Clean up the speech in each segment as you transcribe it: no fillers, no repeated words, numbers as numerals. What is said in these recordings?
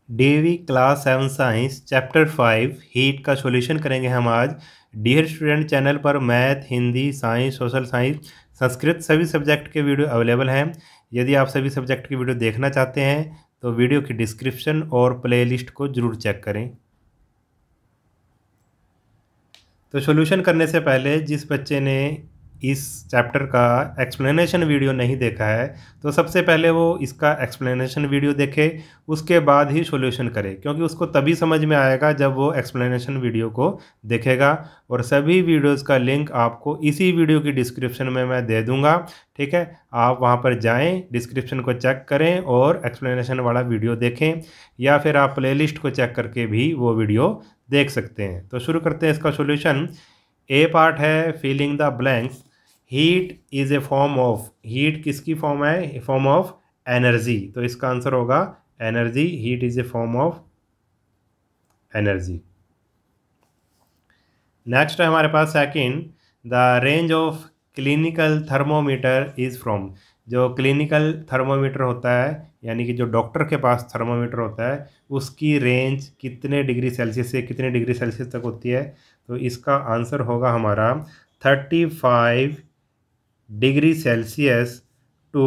DV class 7 science chapter 5 heat का solution करेंगे हम आज। डियर स्टूडेंट, चैनल पर math, Hindi, science, social science, Sanskrit सभी सब्जेक्ट के वीडियो अवेलेबल हैं। यदि आप सभी सब्जेक्ट की वीडियो देखना चाहते हैं तो वीडियो की डिस्क्रिप्शन और प्लेलिस्ट को ज़रूर चेक करें। तो सॉल्यूशन करने से पहले जिस बच्चे ने इस चैप्टर का एक्सप्लेनेशन वीडियो नहीं देखा है तो सबसे पहले वो इसका एक्सप्लेनेशन वीडियो देखे, उसके बाद ही सॉल्यूशन करे, क्योंकि उसको तभी समझ में आएगा जब वो एक्सप्लेनेशन वीडियो को देखेगा। और सभी वीडियोस का लिंक आपको इसी वीडियो की डिस्क्रिप्शन में मैं दे दूंगा। ठीक है, आप वहाँ पर जाएं, डिस्क्रिप्शन को चेक करें और एक्सप्लेनेशन वाला वीडियो देखें, या फिर आप प्लेलिस्ट को चेक करके भी वो वीडियो देख सकते हैं। तो शुरू करते हैं इसका सॉल्यूशन। ए पार्ट है filling the blanks. Heat is a form of, heat किसकी फॉर्म है? Form of energy. तो इसका आंसर होगा energy. Heat is a form of energy. Next है हमारे पास second, the range of clinical thermometer is from. जो क्लिनिकल थर्मोमीटर होता है, यानी कि जो डॉक्टर के पास थर्मोमीटर होता है, उसकी रेंज कितने डिग्री सेल्सियस से कितने डिग्री सेल्सियस तक होती है? तो इसका आंसर होगा हमारा 35 degree Celsius to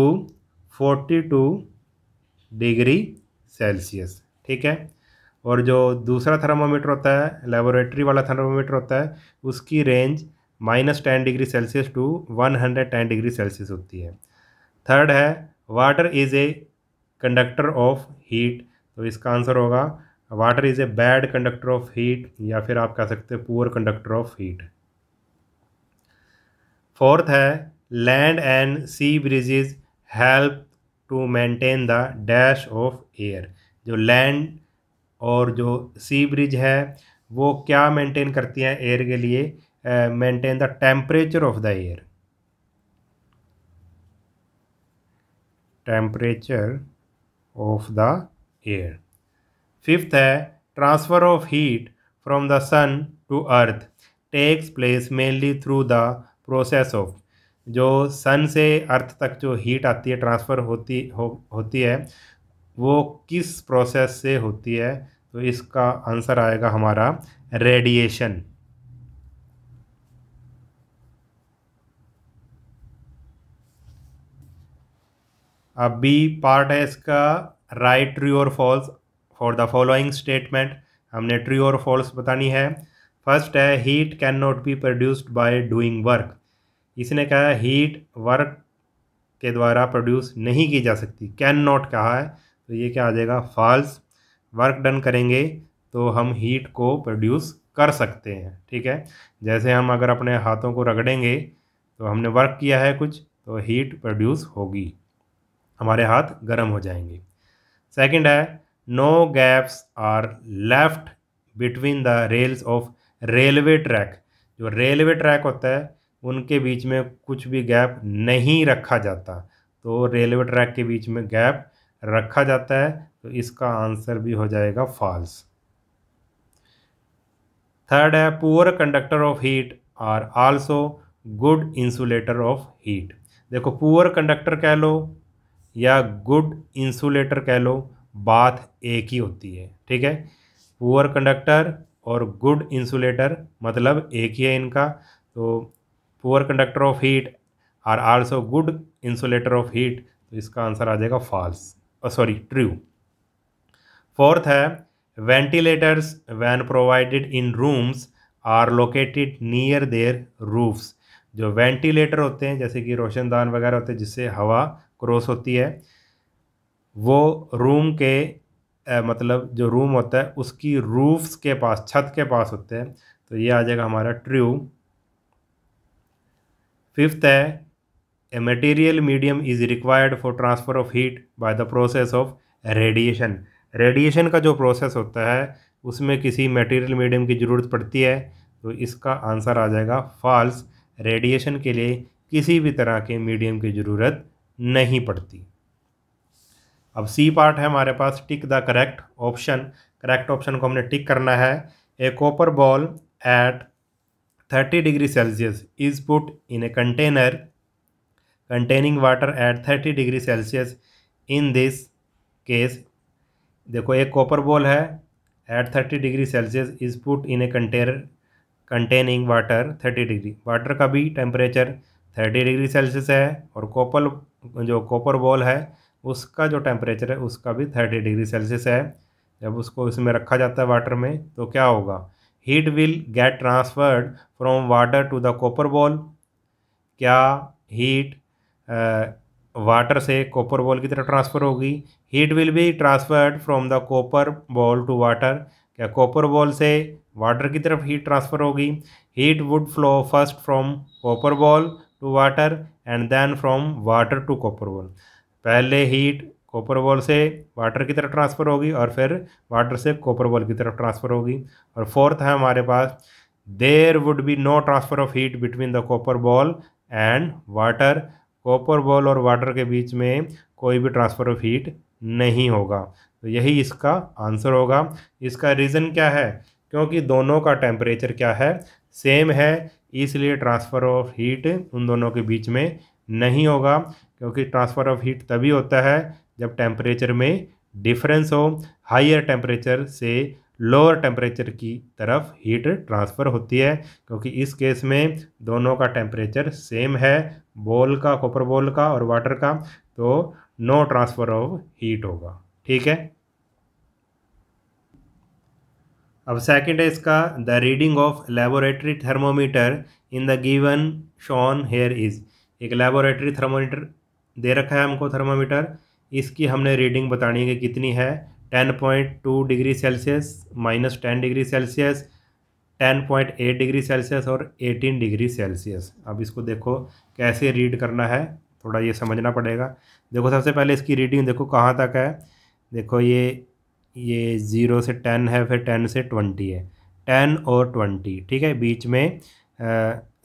42 degree Celsius. ठीक है, और जो दूसरा थर्मामीटर होता है, लेबोरेटरी वाला थर्मामीटर होता है, उसकी range -10 degree Celsius to 110 degree Celsius होती है। थर्ड है water is a conductor of heat. तो इसका आंसर होगा water is a bad conductor of heat, या फिर आप कह सकते हैं poor conductor of heat. Fourth है land and sea breezes help to maintain the dash of air. जो लैंड और जो सी ब्रिज है वो क्या मेंटेन करती हैं एयर के लिए? Maintain the temperature of the air, temperature of the air. Fifth है transfer of heat from the sun to earth takes place mainly through the process of. जो सन से अर्थ तक जो हीट आती है, ट्रांसफ़र होती है, वो किस प्रोसेस से होती है? तो इसका आंसर आएगा हमारा रेडिएशन। अब बी पार्ट है इसका, राइट ट्रू और false for the following statement. हमने ट्रू और फॉल्स बतानी है। फर्स्ट है heat can not be produced by doing work. इसने कहा है हीट वर्क के द्वारा प्रोड्यूस नहीं की जा सकती, कैन नॉट कहा है, तो ये क्या आ जाएगा? फॉल्स। वर्क डन करेंगे तो हम हीट को प्रोड्यूस कर सकते हैं। ठीक है, जैसे हम अगर अपने हाथों को रगड़ेंगे तो हमने वर्क किया है कुछ, तो हीट प्रोड्यूस होगी, हमारे हाथ गर्म हो जाएंगे। सेकंड है no gaps are left between the rails of railway track. जो रेलवे ट्रैक होता है उनके बीच में कुछ भी गैप नहीं रखा जाता, तो रेलवे ट्रैक के बीच में गैप रखा जाता है, तो इसका आंसर भी हो जाएगा फॉल्स। थर्ड है poor conductor of heat are also good insulator of heat. देखो, पुअर कंडक्टर कह लो या गुड इंसुलेटर कह लो, बात एक ही होती है। ठीक है, पुअर कंडक्टर और गुड इंसुलेटर मतलब एक ही है इनका। तो poor conductor of heat are also good insulator of heat, तो इसका आंसर आ जाएगा फॉल्स, सॉरी ट्रू। फोर्थ है ventilators when provided in rooms are located near their roofs. जो वेंटिलेटर होते हैं, जैसे कि रोशनदान वगैरह होते हैं जिससे हवा क्रॉस होती है, वो रूम के मतलब जो रूम होता है उसकी रूफ्स के पास, छत के पास होते हैं, तो ये आ जाएगा हमारा ट्रू। फिफ्थ है a material medium is required for transfer of heat by the process of radiation. Radiation का जो प्रोसेस होता है उसमें किसी मटेरियल मीडियम की ज़रूरत पड़ती है, तो इसका आंसर आ जाएगा फॉल्स। रेडिएशन के लिए किसी भी तरह के मीडियम की ज़रूरत नहीं पड़ती। अब सी पार्ट है हमारे पास, tick the correct option. Correct option को हमने टिक करना है। A copper ball at 30 degree Celsius is put in a container containing water at 30 degree Celsius. In this case, देखो एक कॉपर बॉल है at 30 degree Celsius is put in a container containing water 30 degree. Water का भी temperature 30 degree Celsius है और copper ball है उसका जो टेम्परेचर है उसका भी 30 डिग्री सेल्सियस है। जब उसको इसमें रखा जाता है वाटर में तो क्या होगा, heat will get transferred from water to the copper ball. क्या हीट वाटर से कॉपर बॉल की तरफ ट्रांसफ़र होगी? Heat will be transferred from the copper ball to water. क्या कॉपर बॉल से वाटर की तरफ हीट ट्रांसफ़र होगी? Heat would flow first from copper ball to water and then from water to copper ball. पहले heat copper ball से water की तरफ transfer होगी और फिर वाटर से कॉपर बॉल की तरफ ट्रांसफ़र होगी। और फोर्थ है हमारे पास, there would be no transfer of heat between the copper ball and water. Copper ball और वाटर के बीच में कोई भी ट्रांसफ़र ऑफ हीट नहीं होगा। तो यही इसका आंसर होगा। इसका रीज़न क्या है? क्योंकि दोनों का टेम्परेचर क्या है, सेम है, इसलिए ट्रांसफ़र ऑफ हीट उन दोनों के बीच में नहीं होगा। क्योंकि ट्रांसफ़र ऑफ हीट तभी होता है जब टेम्परेचर में डिफरेंस हो। हाइयर टेम्परेचर से लोअर टेम्परेचर की तरफ हीट ट्रांसफ़र होती है, क्योंकि इस केस में दोनों का टेम्परेचर सेम है, बॉल का, कॉपर बॉल का और वाटर का, तो नो ट्रांसफ़र ऑफ हीट होगा। ठीक है। अब सेकंड है इसका, the reading of laboratory thermometer in the given shown here is. एक लेबोरेटरी थर्मोमीटर दे रखा है हमको, थर्मोमीटर, इसकी हमने रीडिंग बतानी है कि कितनी है। 10.2 degree Celsius, -10 degree Celsius, 10.8 degree Celsius और 18 डिग्री सेल्सियस। अब इसको देखो कैसे रीड करना है, थोड़ा ये समझना पड़ेगा। देखो सबसे पहले इसकी रीडिंग देखो कहाँ तक है। देखो ये 0 से 10 है, फिर 10 से 20 है, 10 और 20, ठीक है। बीच में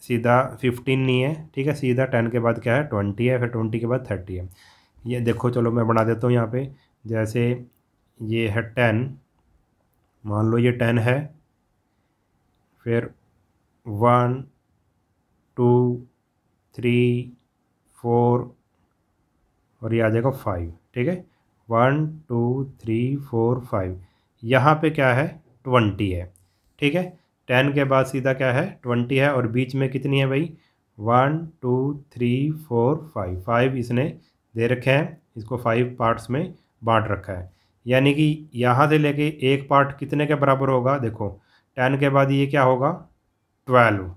सीधा 15 नहीं है, ठीक है। सीधा 10 के बाद क्या है, 20 है, फिर 20 के बाद 30 है। ये देखो, चलो मैं बना देता हूँ यहाँ पे। जैसे ये है 10, मान लो ये 10 है, फिर 1 2 3 4 और ये आ जाएगा 5, ठीक है। 1 2 3 4 5, यहाँ पे क्या है, 20 है, ठीक है। 10 के बाद सीधा क्या है, 20 है, और बीच में कितनी है भाई, 1 2 3 4 5, 5 इसने दे रखे हैं, इसको 5 पार्ट्स में बांट रखा है। यानी कि यहाँ से लेके एक पार्ट कितने के बराबर होगा, देखो 10 के बाद ये क्या होगा, 12,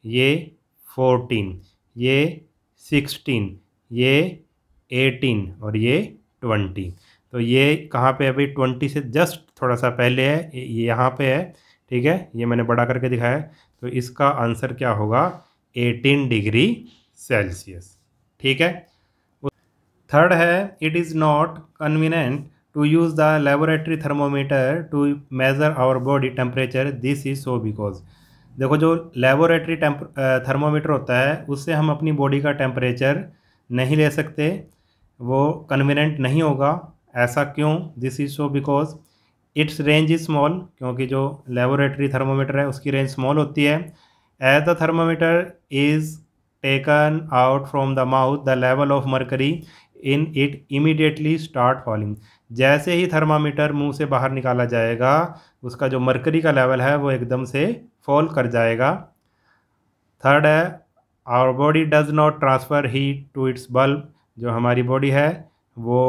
ये 14, ये 16, ये 18 और ये 20। तो ये कहाँ पे है भाई, 20 से जस्ट थोड़ा सा पहले है, ये यहाँ पे है, ठीक है। ये मैंने बड़ा करके दिखाया है। तो इसका आंसर क्या होगा, 18 डिग्री सेल्सियस, ठीक है। थर्ड है, it is not convenient to use the laboratory thermometer to measure our body temperature, this is so because. देखो जो लेबोरेटरी थर्मोमीटर होता है उससे हम अपनी बॉडी का टेम्परेचर नहीं ले सकते, वो कन्वीनियंट नहीं होगा। ऐसा क्यों? This is so because it's range is small, क्योंकि जो लेबोरेटरी थर्मोमीटर है उसकी रेंज स्मॉल होती है। As the thermometer is taken out from the mouth the level of mercury in it immediately start falling. जैसे ही थर्मामीटर मुंह से बाहर निकाला जाएगा उसका जो मर्करी का लेवल है वो एकदम से फॉल कर जाएगा। थर्ड है, our body does not transfer heat to its bulb. जो हमारी बॉडी है वो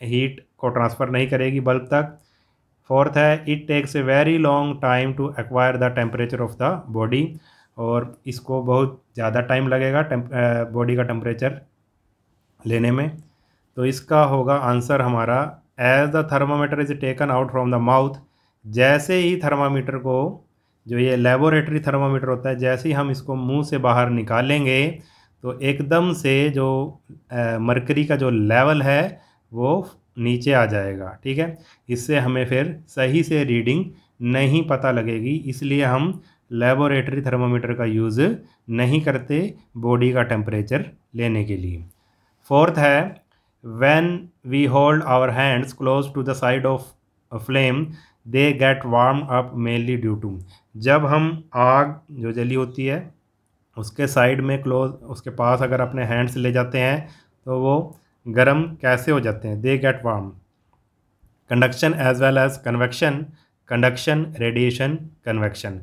हीट को ट्रांसफ़र नहीं करेगी बल्ब तक। फोर्थ है, it takes a very long time to acquire the temperature of the body. और इसको बहुत ज़्यादा टाइम लगेगा बॉडी का टेम्परेचर लेने में। तो इसका होगा आंसर हमारा, as the thermometer is taken out from the mouth. जैसे ही थर्मामीटर को, जो ये लेबोरेटरी थर्मामीटर होता है, जैसे ही हम इसको मुंह से बाहर निकालेंगे तो एकदम से जो मरकरी का जो लेवल है वो नीचे आ जाएगा, ठीक है। इससे हमें फिर सही से रीडिंग नहीं पता लगेगी, इसलिए हम लेबोरेटरी थर्मामीटर का यूज़ नहीं करते बॉडी का टेम्परेचर लेने के लिए। फोर्थ है, when we hold our hands close to the side of a flame they get warm up mainly due to। जब हम आग जो जली होती है उसके साइड में क्लोज, उसके पास अगर अपने हैंड्स ले जाते हैं तो वो गर्म कैसे हो जाते हैं, they get warm. Conduction as well as convection, conduction, radiation, convection.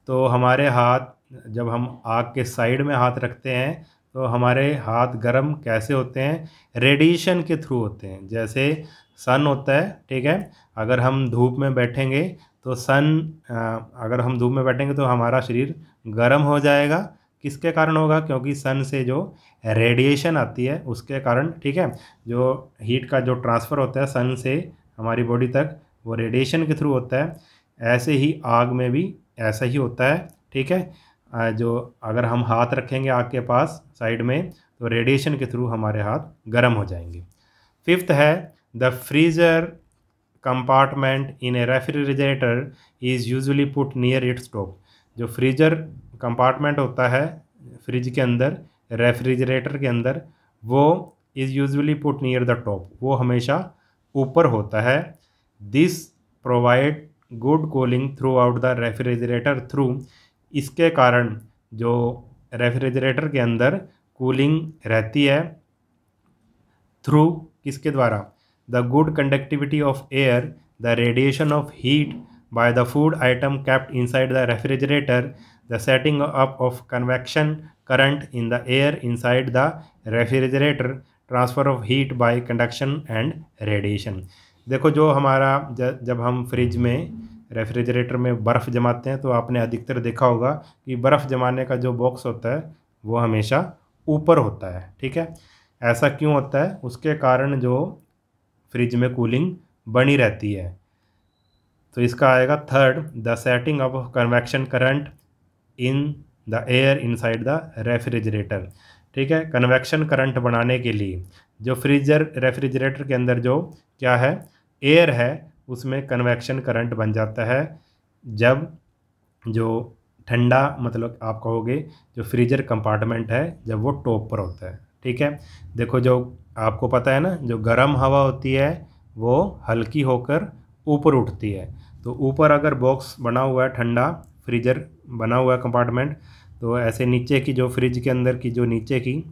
तो हमारे हाथ, जब हम आग के साइड में हाथ रखते हैं तो हमारे हाथ गर्म कैसे होते हैं? रेडिएशन के थ्रू होते हैं। जैसे सन होता है, ठीक है, अगर हम धूप में बैठेंगे तो अगर हम धूप में बैठेंगे तो हमारा शरीर गर्म हो जाएगा। किसके कारण होगा? क्योंकि सन से जो रेडिएशन आती है उसके कारण, ठीक है, जो हीट का जो ट्रांसफ़र होता है सन से हमारी बॉडी तक, वो रेडिएशन के थ्रू होता है। ऐसे ही आग में भी ऐसा ही होता है, ठीक है। जो अगर हम हाथ रखेंगे आग के पास साइड में तो रेडिएशन के थ्रू हमारे हाथ गर्म हो जाएंगे। फिफ्थ है the freezer compartment in A refrigerator is usually put near its top. जो फ्रीज़र कंपार्टमेंट होता है फ्रिज के अंदर, रेफ्रिजरेटर के अंदर, वो is usually put near the top, वो हमेशा ऊपर होता है। This provide good cooling through out the refrigerator through. इसके कारण जो रेफ्रिजरेटर के अंदर कूलिंग रहती है थ्रू किसके द्वारा? The good conductivity of air, the radiation of heat by the food item kept inside the refrigerator, the setting up of convection current in the air inside the refrigerator, transfer of heat bye conduction and radiation. देखो, जो हमारा जब हम fridge में, refrigerator में बर्फ़ जमाते हैं तो आपने अधिकतर देखा होगा कि बर्फ़ जमाने का जो बॉक्स होता है वो हमेशा ऊपर होता है, ठीक है। ऐसा क्यों होता है? उसके कारण जो फ्रिज में कूलिंग बनी रहती है। तो इसका आएगा third, the setting of convection current in the air inside the refrigerator, ठीक है। कन्वेक्शन करंट बनाने के लिए जो रेफ्रिजरेटर के अंदर जो क्या है, एयर है, उसमें कन्वेक्शन करंट बन जाता है जब जो ठंडा, मतलब आप कहोगे जो फ्रीजर कंपार्टमेंट है जब वो टॉप पर होता है, ठीक है। देखो, जो आपको पता है ना, जो गर्म हवा होती है वो हल्की होकर ऊपर उठती है। तो ऊपर अगर बॉक्स बना हुआ है, ठंडा फ्रीजर बना हुआ है कंपार्टमेंट, तो ऐसे नीचे की जो फ्रिज के अंदर की जो नीचे की,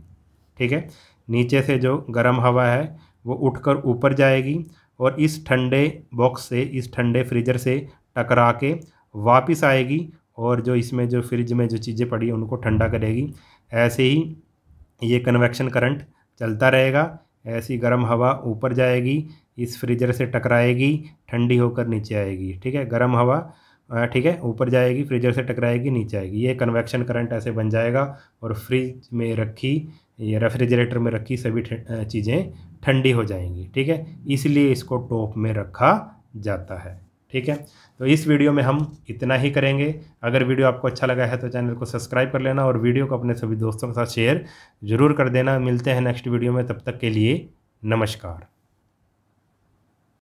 ठीक है, नीचे से जो गर्म हवा है वो उठकर ऊपर जाएगी और इस ठंडे बॉक्स से, इस ठंडे फ्रीजर से टकरा के वापस आएगी और जो इसमें जो फ्रिज में जो चीज़ें पड़ी हैं उनको ठंडा करेगी। ऐसे ही ये कन्वेक्शन करंट चलता रहेगा। ऐसी गर्म हवा ऊपर जाएगी, इस फ्रीजर से टकराएगी, ठंडी होकर नीचे आएगी, ठीक है। गर्म हवा, ठीक है, ऊपर जाएगी, फ्रीजर से टकराएगी, नीचे आएगी। ये कन्वेक्शन करंट ऐसे बन जाएगा और फ्रिज में रखी, ये रेफ्रिजरेटर में रखी सभी चीज़ें ठंडी हो जाएंगी, ठीक है। इसलिए इसको टॉप में रखा जाता है, ठीक है। तो इस वीडियो में हम इतना ही करेंगे। अगर वीडियो आपको अच्छा लगा है तो चैनल को सब्सक्राइब कर लेना और वीडियो को अपने सभी दोस्तों के साथ शेयर ज़रूर कर देना। मिलते हैं नेक्स्ट वीडियो में, तब तक के लिए नमस्कार।